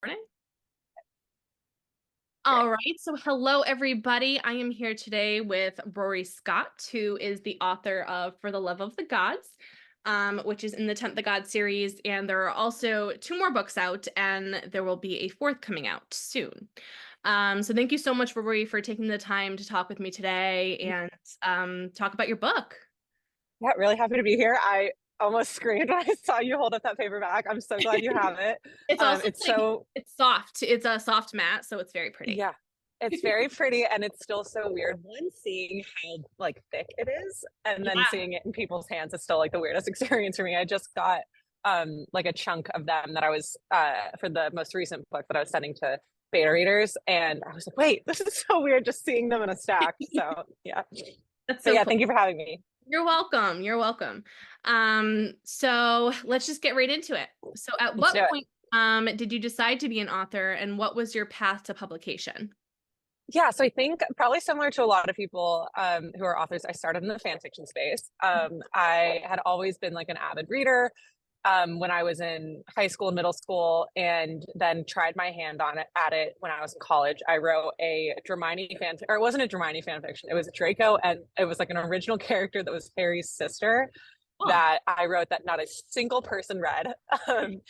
Morning. All right, so hello everybody. I am here today with Rory Scott, who is the author of For the Love of the Gods, which is in the Tempt the Gods series, and there are also two more books out, and there will be a fourth coming out soon. So thank you so much, Rory, for taking the time to talk with me today and talk about your book. Yeah, really happy to be here. I almost screamed when I saw you hold up that paperback. I'm so glad you have it. It's also It's like so, it's soft. It's a soft matte, so it's very pretty. yeah, it's very pretty and it's still so weird. One, seeing how like thick it is, and then Yeah. seeing it in people's hands is still like the weirdest experience for me. I just got like a chunk of them that I was for the most recent book that I was sending to beta readers, and I was like, wait, this is so weird just seeing them in a stack. So yeah. That's But so yeah, cool. thank you for having me. You're welcome. You're welcome. So let's just get right into it. So at Let's what do it. point did you decide to be an author, and what was your path to publication? Yeah, so I think probably similar to a lot of people who are authors, I started in the fan fiction space. I had always been like an avid reader when I was in high school and middle school, and then tried my hand on it at it when I was in college. I wrote a Hermione fan, or it wasn't a Hermione fan fiction. It was Draco, and it was like an original character that was Harry's sister Oh, that I wrote that not a single person read. Um,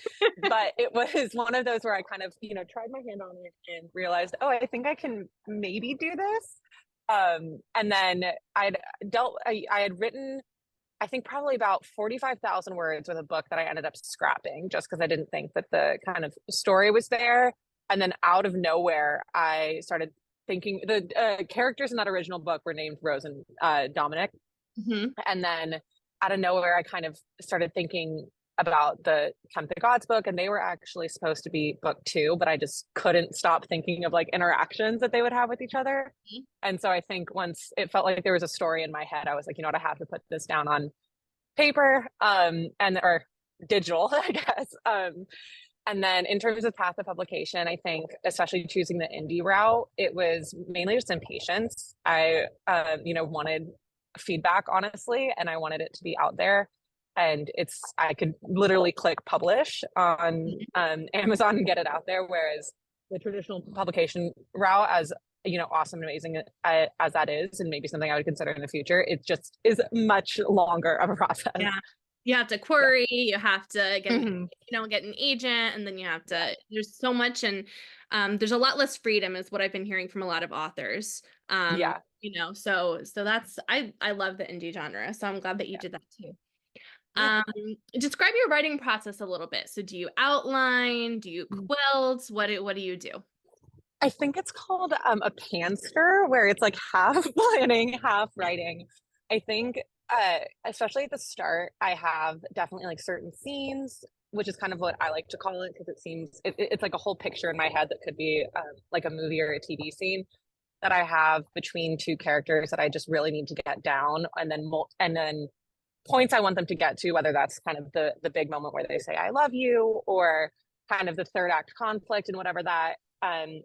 but it was one of those where I kind of, tried my hand on it and realized, oh, I think I can maybe do this. And then I had written, I think probably about 45,000 words with a book that I ended up scrapping just because I didn't think that the kind of story was there. And then out of nowhere, I started thinking the characters in that original book were named Rose and Dominic. hmm. And then out of nowhere, I kind of started thinking about the Tempt the Gods book, and they were actually supposed to be book two, but I just couldn't stop thinking of like interactions that they would have with each other. And so I think once it felt like there was a story in my head, I was like, you know what, I have to put this down on paper, and or digital, I guess. And then in terms of path of publication, I think especially choosing the indie route, it was mainly just impatience. I, wanted feedback honestly, and I wanted it to be out there. And I could literally click publish on Amazon and get it out there. Whereas the traditional publication route, as awesome and amazing as that is, and maybe something I would consider in the future, it just is much longer of a process. Yeah. You have to Yeah. query, you have to get Mm-hmm. get an agent, and then you have to, there's so much, and there's a lot less freedom is what I've been hearing from a lot of authors. Yeah. So that's I love the indie genre, so I'm glad that you Yeah. did that too. Yeah. Um, Describe your writing process a little bit. So do you outline? Do you quilt? What do you do? I think it's called a panster, where it's like half planning, half writing. I think, especially at the start, I have definitely like certain scenes, which is kind of what I like to call it because it's like a whole picture in my head that could be like a movie or a TV scene that I have between two characters that I just really need to get down, and then points I want them to get to, whether that's kind of the big moment where they say I love you, or kind of the third act conflict and whatever that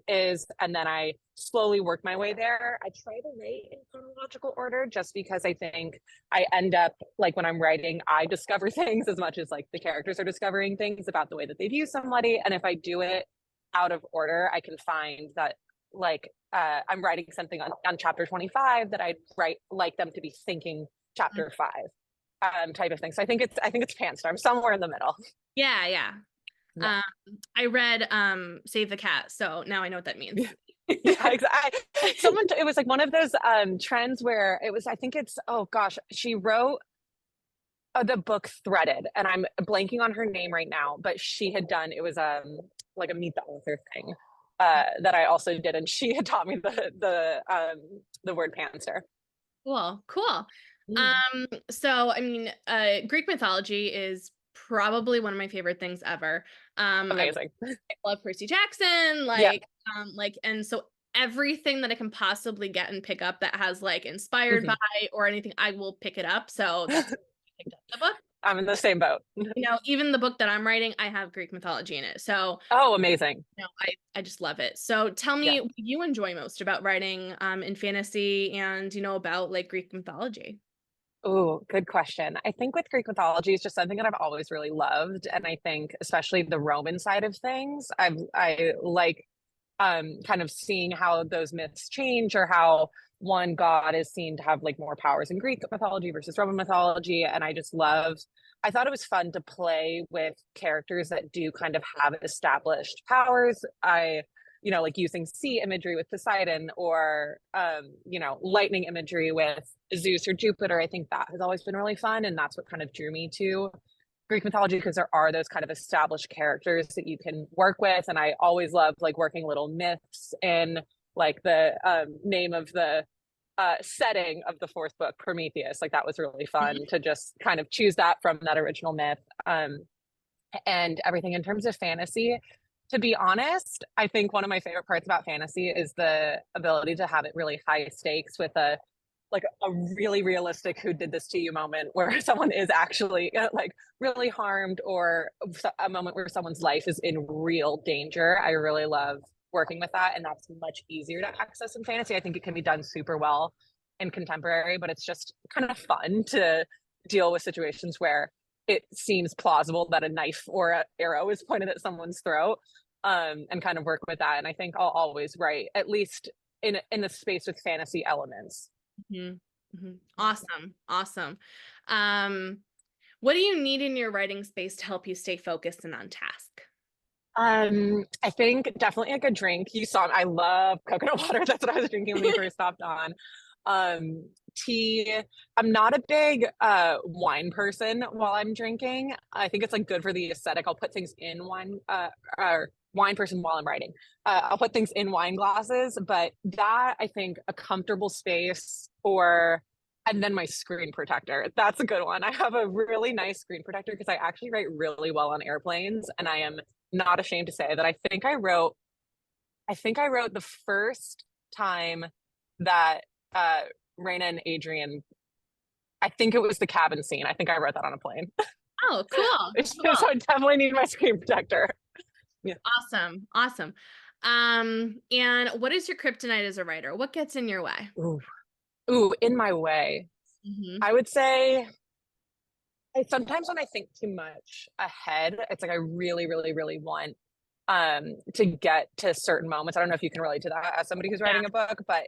is. And then I slowly work my way there. I try to write in chronological order just because I think I end up like when I'm writing, I discover things as much as like the characters are discovering things about the way that they view somebody. And if I do it out of order, I can find that like I'm writing something on chapter 25 that I'd like them to be thinking chapter 5, type of thing. So I think it's pants. I'm somewhere in the middle. Yeah, yeah. Yeah. Um, I read Save the Cat, so now I know what that means. Yeah, exactly. It was like one of those trends where it was, I think it's, oh gosh, she wrote the book Threaded, and I'm blanking on her name right now, but she had done, it was like a meet the author thing that I also did, and she had taught me the word pantser. Cool, cool. Mm. So I mean, Greek mythology is probably one of my favorite things ever. I Amazing. love Percy Jackson, Yeah. and so everything that I can possibly get and pick up that has like inspired by Mhm. or anything, I will pick it up. So that's why I picked up the book. I'm in the same boat. Even the book that I'm writing, I have Greek mythology in it. So Oh, amazing. I just love it. So tell Yeah. me what you enjoy most about writing in fantasy and about like Greek mythology. Oh, good question. I think with Greek mythology, it's just something that I've always really loved, and I think especially the Roman side of things, I like kind of seeing how those myths change or how one god is seen to have like more powers in Greek mythology versus Roman mythology. And I thought it was fun to play with characters that do kind of have established powers. Like using sea imagery with Poseidon or, lightning imagery with Zeus or Jupiter. I think that has always been really fun. And that's what kind of drew me to Greek mythology because there are those kind of established characters that you can work with. And I always loved like working little myths in like the name of the setting of the fourth book, Prometheus. Like that was really fun to just kind of choose that from that original myth. And everything in terms of fantasy. To be honest, I think one of my favorite parts about fantasy is the ability to have it really high stakes with a really realistic who did this to you moment where someone is actually like really harmed or a moment where someone's life is in real danger. I really love working with that and that's much easier to access in fantasy. I think it can be done super well in contemporary, but it's just kind of fun to deal with situations where it seems plausible that a knife or an arrow is pointed at someone's throat, and kind of work with that. And I think I'll always write at least in the space with fantasy elements. Awesome. Awesome. What do you need in your writing space to help you stay focused and on task? I think definitely a good drink. You saw I love coconut water. That's what I was drinking when we first stopped on. Tea. I'm not a big wine person while I'm drinking. I think it's like good for the aesthetic. I'll put things in wine or wine person while I'm writing. I'll put things in wine glasses, but that I think a comfortable space or and then my screen protector. That's a good one. I have a really nice screen protector because I actually write really well on airplanes and I am not ashamed to say that I think I wrote the first time that Raina and Adrian, I think it was the cabin scene. I think I wrote that on a plane. Oh, cool. So I definitely need my screen protector. Yeah. Awesome. Awesome. And what is your kryptonite as a writer? What gets in your way? Ooh, in my way. I would say sometimes when I think too much ahead, it's like I really, really, really want to get to certain moments. I don't know if you can relate to that as somebody who's writing a book, but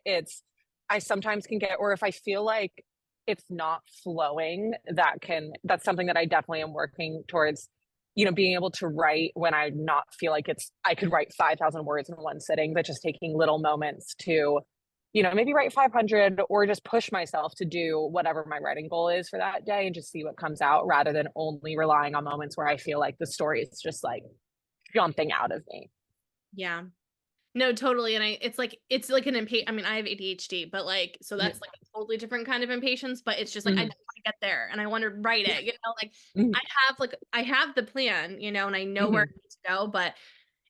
I sometimes can get, or if I feel like it's not flowing, that's something that I definitely am working towards, being able to write when I not feel like I could write 5,000 words in one sitting, but just taking little moments to, maybe write 500 or just push myself to do whatever my writing goal is for that day and just see what comes out rather than only relying on moments where I feel like the story is just like jumping out of me. Yeah. No, totally. And it's like an impatient. I mean, I have ADHD, but like, so Yeah. that's like a totally different kind of impatience, but it's just like, I Mhm. just want to get there and I want to write it, like Mhm. I have the plan, and I know where Mhm. I need to go, but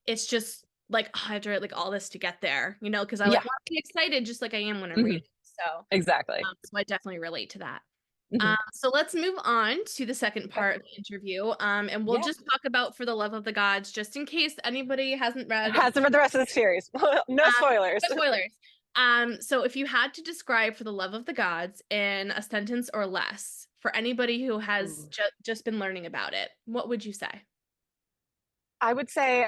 it's just like, oh, I have to write like all this to get there, because I like Yeah. want to be excited just like I am when I'm Mhm. reading. Exactly. So I definitely relate to that. Mhm. So let's move on to the second Okay. part of the interview. And we'll Yeah. just talk about For the Love of the Gods, just in case anybody hasn't read. Hasn't read the rest of the series. No spoilers. No spoilers. So if you had to describe For the Love of the Gods in a sentence or less for anybody who has Ooh. just been learning about it, what would you say? I would say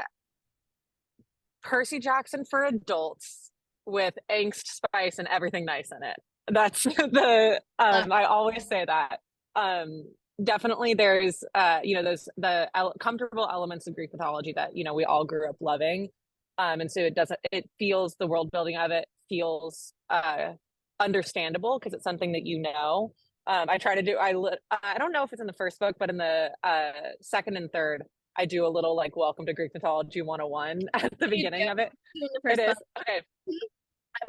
Percy Jackson for adults with angst, spice, and everything nice in it. That's the Love. I always say that. Um Definitely there's those comfortable elements of Greek mythology that we all grew up loving. And so it feels the world building of it feels understandable because it's something that I try to do I don't know if it's in the first book, but in the second and third I do a little like welcome to Greek mythology 101 at the You beginning of it. do in the It first is book. okay,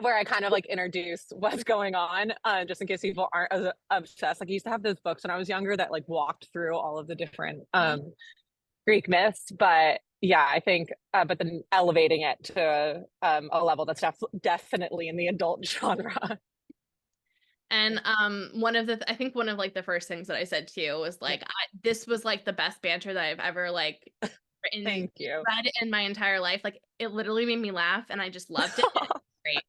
where I kind of like introduce what's going on, just in case people aren't as obsessed. Like I used to have those books when I was younger that like walked through all of the different Greek myths, but yeah, I think, but then elevating it to a level that's definitely in the adult genre. And I think one of like the first things that I said to you was Yeah. like this was like the best banter that I've ever like written Thank you. read in my entire life. Like it literally made me laugh and I just loved it. Great.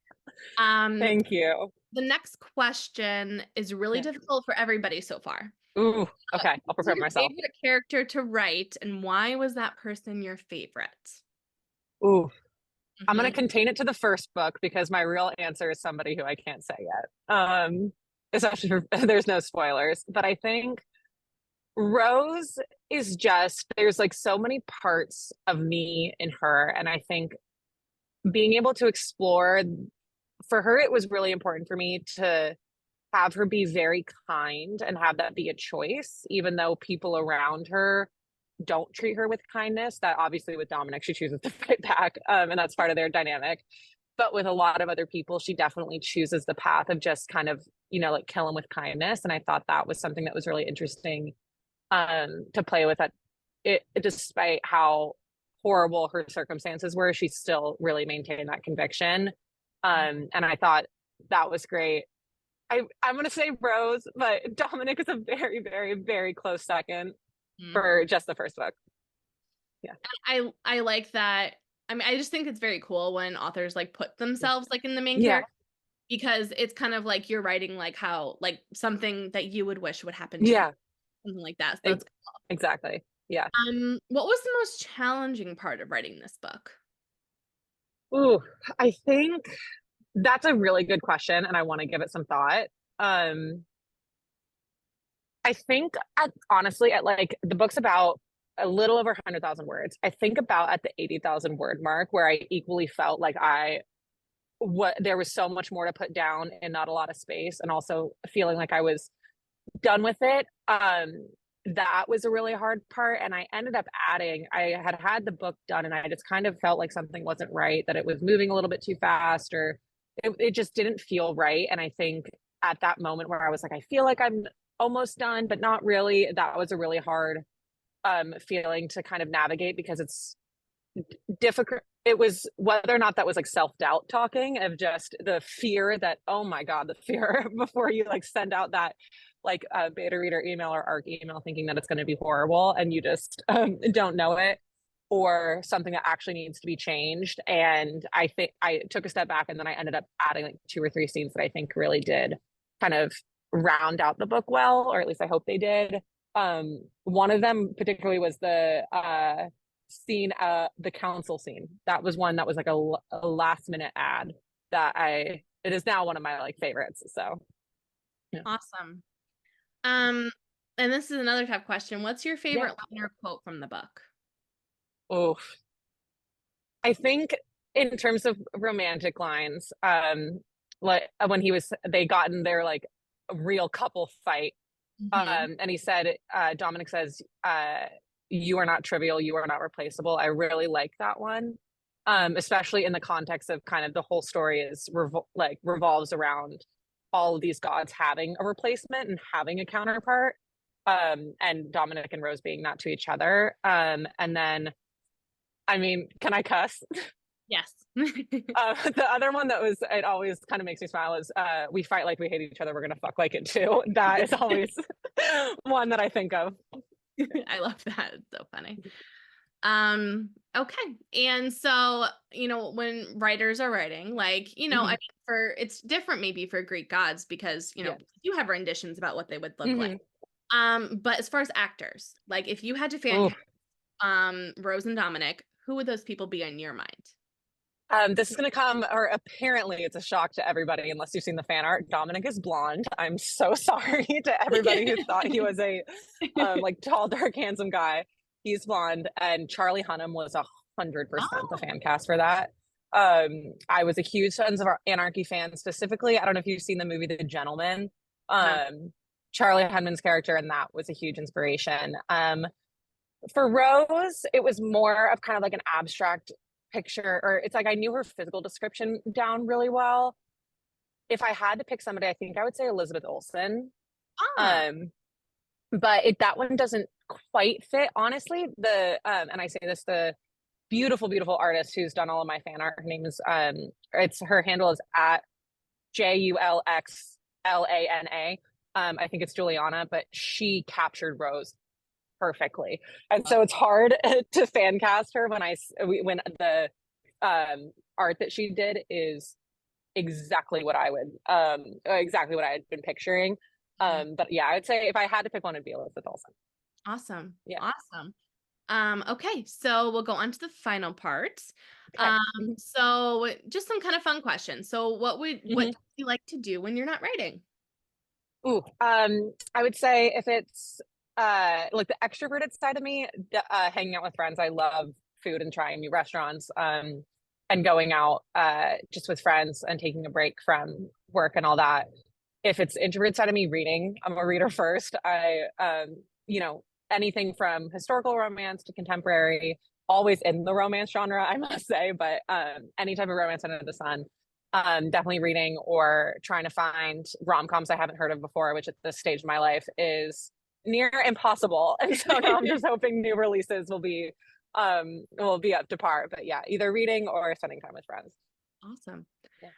Um Thank you. the next question is really Yeah. difficult for everybody so far. Ooh, okay. I'll Who's prepare your myself. favorite character to write, and why was that person your favorite? Ooh, I'm gonna Hmm. contain it to the first book because my real answer is somebody who I can't say yet. Especially for, there's no spoilers, but I think Rose is just there's like so many parts of me in her, and I think being able to explore for her, it was really important for me to have her be very kind and have that be a choice, even though people around her don't treat her with kindness. That obviously with Dominic, she chooses to fight back, and that's part of their dynamic. But with a lot of other people, she definitely chooses the path of just kind of, like kill them with kindness. And I thought that was something that was really interesting to play with. That despite how horrible her circumstances were, she still really maintained that conviction. And I thought that was great. I'm going to say Rose, but Dominic is a very, very, very close second for just the first book. Yeah. I like that. I mean, I just think it's very cool when authors like put themselves like in the main Yeah. character, because it's kind of like you're writing like how like something that you would wish would happen to you, Yeah. something like that. So E- that's exactly. Yeah. what was the most challenging part of writing this book? Ooh, I think that's a really good question, and I want to give it some thought. Um, I think honestly, at like the book's about a little over 100,000 words. I think about at the 80,000 word mark where I equally felt like what there was so much more to put down and not a lot of space, and also feeling like I was done with it. That was a really hard part. And I ended up adding, I had the book done and I just kind of felt like something wasn't right, that it was moving a little bit too fast, or it just didn't feel right. And I think at that moment where I was like, I feel like I'm almost done, but not really, that was a really hard feeling to kind of navigate because it's difficult. It was whether or not that was like self-doubt talking of just the fear that, oh my God, the fear before you like send out that like beta reader email or ARC email thinking that it's going to be horrible and you just don't know it, or something that actually needs to be changed. And I think I took a step back and then I ended up adding like 2 or 3 scenes that I think really did kind of round out the book well, or at least I hope they did. One of them particularly was the council scene. That was one that was like a last minute ad that it is now one of my like favorites. So yeah. Awesome. Um, and this is another tough question. What's your Yeah. favorite line or quote from the book? Oh, I think in terms of romantic lines, like when they got in their like real couple fight, Hmm. and he said, Dominic says, you are not trivial, you are not replaceable. I really like that one. Especially in the context of kind of the whole story revolves around all of these gods having a replacement and having a counterpart. And Dominic and Rose being that to each other. And then, I mean, can I cuss? Yes. The other one it always kind of makes me smile is we fight like we hate each other, we're gonna fuck like it too. That is always one that I think of. I love that. It's so funny. Okay. And so, when writers are writing, like, I Hmm. mean, it's different maybe for Greek gods because, Yeah. you have renditions about what they would look like. Hmm. But as far as actors, like if you had to fan Oh, cast Rose and Dominic, who would those people be in your mind? this is gonna come, or apparently it's a shock to everybody unless you've seen the fan art. Dominic is blonde. I'm so sorry to everybody who thought he was a like tall, dark, handsome guy. He's blonde, and Charlie Hunnam was 100% the Oh, fan cast for that. I was a huge Sons of Anarchy fan specifically. I don't know if you've seen the movie The Gentleman. no. Charlie Hunnam's character, and that was a huge inspiration. For Rose, it was more of kind of like an abstract picture, or it's like I knew her physical description down really well. If I had to pick somebody, I think I would say Elizabeth Olsen. Ah, Um, but that one doesn't quite fit, honestly. And I say this, the beautiful, beautiful artist who's done all of my fan art. Her name is it's her handle is at JULXLANA. I think it's Juliana, but she captured Rose perfectly. And so it's hard to fan cast her when the art that she did is exactly what I would exactly what I had been picturing. Mhm. But yeah, I would say if I had to pick one, it'd be Elizabeth Olsen. Awesome. Yeah. Awesome. Okay, so we'll go on to the final part. Okay. So just some kind of fun questions. So what Hmm. do you like to do when you're not writing? Ooh, I would say if it's like the extroverted side of me, hanging out with friends. I love food and trying new restaurants, and going out just with friends and taking a break from work and all that. If it's introverted side of me, reading. I'm a reader first. You know, anything from historical romance to contemporary, always in the romance genre, I must say, but any type of romance under the sun. Definitely reading or trying to find rom-coms I haven't heard of before, which at this stage of my life is near impossible. And so now I'm just hoping new releases will be up to par. But yeah, either reading or spending time with friends. Awesome. Yeah.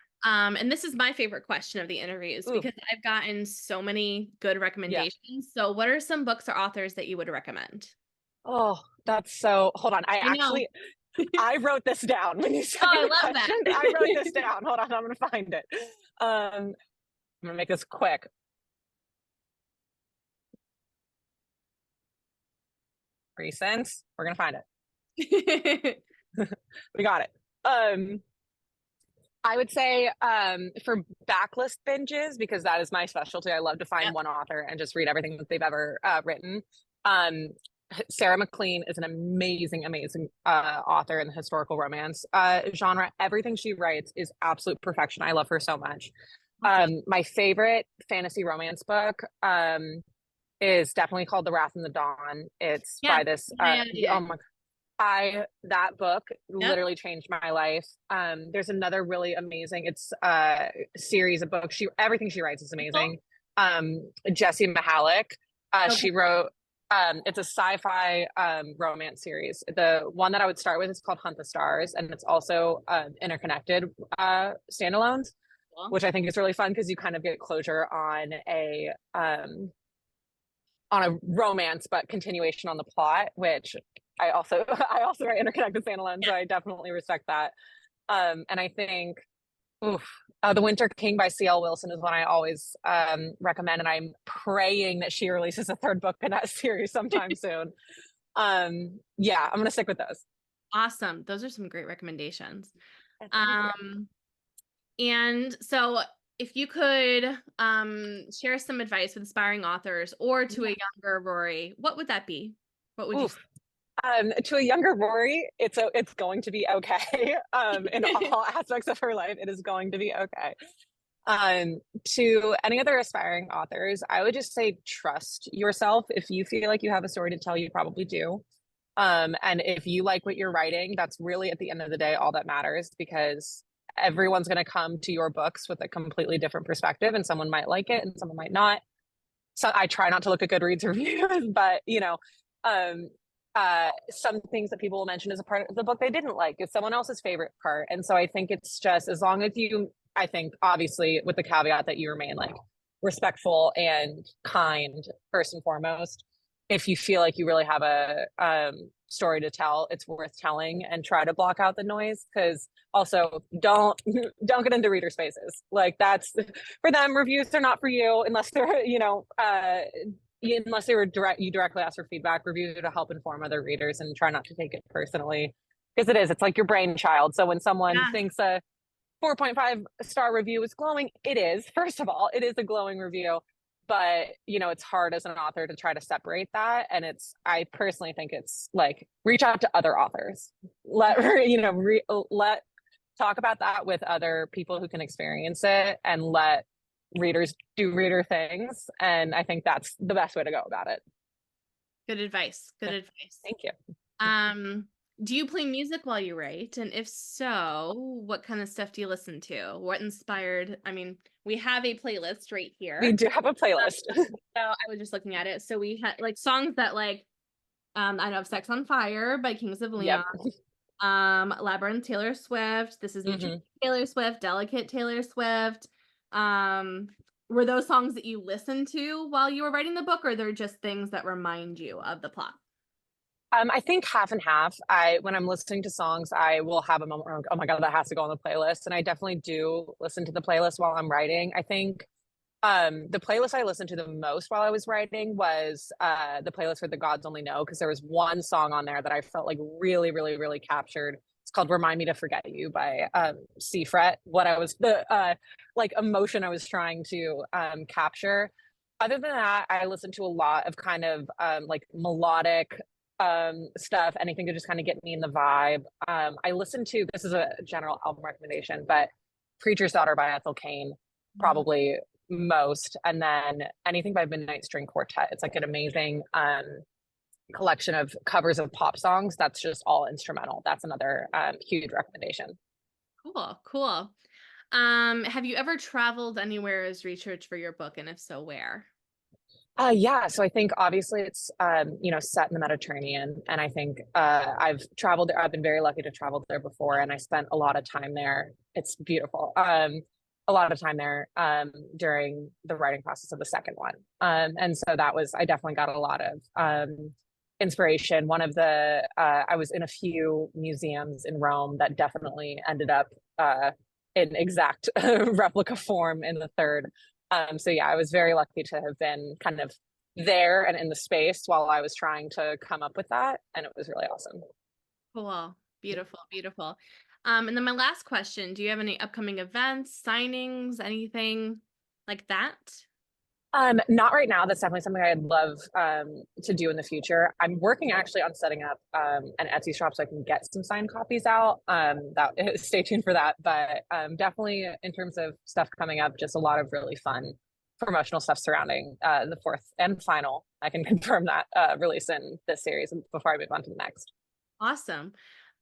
And this is my favorite question of the interviews Ooh, because I've gotten so many good yeah. recommendations. So what are some books or authors that you would recommend? Oh, that's so hold on. I know. I wrote this down when you sent Oh, me I the love questions. I wrote this that. down. Hold on, I'm gonna find it. I'm gonna make this quick. Recent. We're gonna find it. We got it. I would say for backlist binges, because that is my specialty. I love to find Yep. one author and just read everything that they've ever written. Um, Sarah McLean is an amazing, amazing author in the historical romance genre. Everything she writes is absolute perfection. I love her so much. Awesome. My favorite fantasy romance book is definitely called The Wrath and the Dawn. It's Yeah. by this Yeah, yeah. oh my I that book Yep. literally changed my life. There's another really amazing. It's series of books. She everything she writes is Nicole? amazing. Jessie Mahalik. Okay. She wrote. It's a sci-fi romance series. The one that I would start with is called Hunt the Stars, and it's also interconnected standalones, Cool. which I think is really fun because you kind of get closure on a romance, but continuation on the plot, which I also write interconnected standalone, so I definitely respect that. And I think oof, The Winter King by C.L. Wilson is one I always recommend, and I'm praying that she releases a third book in that series sometime soon. Yeah, I'm gonna stick with those. Awesome. Those are some great recommendations. Thank you. Um, and so if you could share some advice with aspiring authors or to a Yeah. younger Rory, what would that be? What would you Oof. To a younger Rory, it's going to be okay. In say? all aspects of her life, it is going to be okay. Um, to any other aspiring authors, I would just say trust yourself. If you feel like you have a story to tell, you probably do. And if you like what you're writing, that's really at the end of the day all that matters because everyone's going to come to your books with a completely different perspective, and someone might like it and someone might not. So I try not to look at Goodreads reviews, but um, some things that people will mention as a part of the book they didn't like is someone else's favorite part. And so I think it's just as long as you, I think obviously with the caveat that you remain like respectful and kind first and foremost. If you feel like you really have a story to tell, it's worth telling and try to block out the noise because also don't get into reader spaces like that's for them. Reviews are not for you unless they're unless they were you directly ask for feedback. Reviews are to help inform other readers and try not to take it personally because it's like your brainchild. So when someone Yeah, thinks a 4.5-star review is glowing, it is. First of all, it is a glowing review, but it's hard as an author to try to separate that. And I personally think it's like reach out to other authors, let let talk about that with other people who can experience it, and let readers do reader things. And I think that's the best way to go about it. good advice. Good Yeah. advice. Thank you. Um, do you play music while you write? And if so, what kind of stuff do you listen to? What inspired? I mean, we have a playlist right We here. do have a playlist. So I was just looking at it. So we had like songs that like I know Sex on Fire by Kings of Yep. Leon, Labyrinth Taylor Swift, This Is Me Too Hmm. Taylor Swift, Delicate Taylor Swift. Um, were those songs that you listened to while you were writing the book, or they're just things that remind you of the plot? I think half and half. When I'm listening to songs, I will have a moment where I'm like, oh my God, that has to go on the playlist. And I definitely do listen to the playlist while I'm writing. I think the playlist I listened to the most while I was writing was the playlist for The Gods Only Know, because there was one song on there that I felt like really, really, really captured. It's called Remind Me to Forget You by Seafret. What I was the like emotion I was trying to capture. Other than that, I listened to a lot of kind of like melodic stuff, anything to just kind of get me in the vibe. I listened to, this is a general album recommendation, but Preacher's Daughter by Ethel Cain, Mhm. probably most, and then anything by Midnight String Quartet. It's like an amazing collection of covers of pop songs that's just all instrumental. That's another huge recommendation. Cool, cool. Have you ever traveled anywhere as research for your book, and if so, where? Yeah, so I think obviously it's set in the Mediterranean, and I think I've traveled there. I've been very lucky to travel there before, and I spent a lot of time there. It's beautiful. A lot of time there during the writing process of the second one, and so that was I definitely got a lot of inspiration. One of the I was in a few museums in Rome that definitely ended up in exact replica form in the third. So yeah, I was very lucky to have been kind of there and in the space while I was trying to come up with that, and it was really awesome. Cool. Beautiful, beautiful. And then my last question, do you have any upcoming events, signings, anything like that? Not right now. That's definitely something I'd love to do in the future. I'm working actually on setting up an Etsy shop so I can get some signed copies out. That stay tuned for that. But definitely in terms of stuff coming up, just a lot of really fun promotional stuff surrounding the fourth and final. I can confirm that release in this series before I move on to the next. Awesome.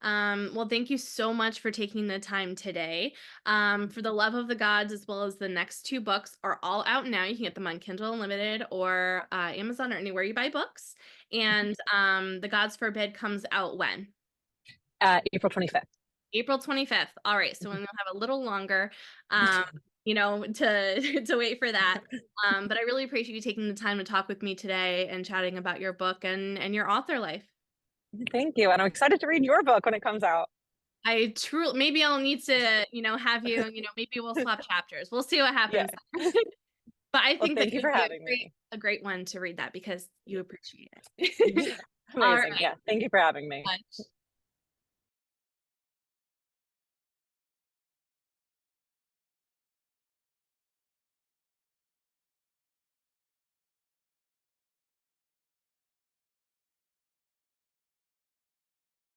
Well, thank you so much for taking the time today. For the Love of the Gods, as well as the next two books, are all out now. You can get them on Kindle Unlimited or Amazon or anywhere you buy books. And The Gods Forbid comes out when? April 25th. April 25th. All right, so we'll have a little longer, um, to to wait for that. But I really appreciate you taking the time to talk with me today and chatting about your book and your author life. Thank you. And I'm excited to read your book when it comes out. I truly, maybe I'll need to, have you, maybe we'll swap chapters. We'll see what Yeah. happens. But I Well, think that thank you you'd for be having me. a great one to read that because you appreciate it. All Amazing. right. Yeah. Thank you for having me. Much.